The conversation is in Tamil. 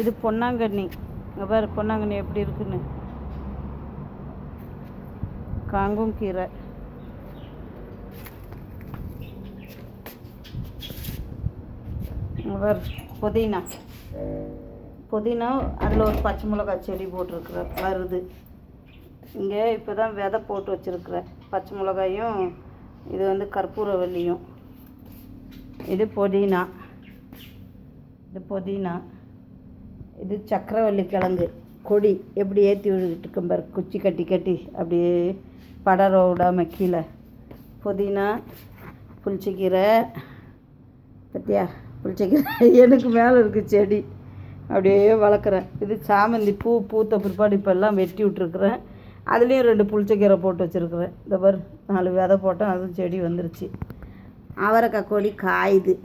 இது பொன்னாங்கண்ணி. இங்கே பாரு பொன்னாங்கண்ணி எப்படி இருக்குன்னு. காங்கும் கீரை. இங்கே பாரு புதினா. புதினா அதில் ஒரு பச்சை மிளகாய் செடி போட்டிருக்குறேன், வருது. இங்கே இப்போ தான் விதை போட்டு வச்சுருக்குறேன். பச்சை மிளகாயும் இது வந்து கற்பூரவல்லியும். இது புதினா. இது சக்கரவள்ளி கிழங்கு கொடி எப்படி ஏற்றி விட்டுட்டு இருக்கேன் பாரு. குச்சி கட்டி கட்டி அப்படியே படர விடாமல் கீழே. புதினா, புளிச்சக்கீரை பற்றியா? புளிச்சக்கீரை எனக்கு மேலே இருக்குது செடி, அப்படியே வளர்க்குறேன். இது சாமந்தி பூத்த பிற்பாடு இப்போல்லாம் வெட்டி விட்ருக்குறேன். அதுலேயும் 2 புளிச்சக்கீரை போட்டு வச்சுருக்குறேன். இந்த பாரு 4 விதை போட்டேன், அதுவும் செடி வந்துருச்சு. அவரைக்காய் கொடி காயுது.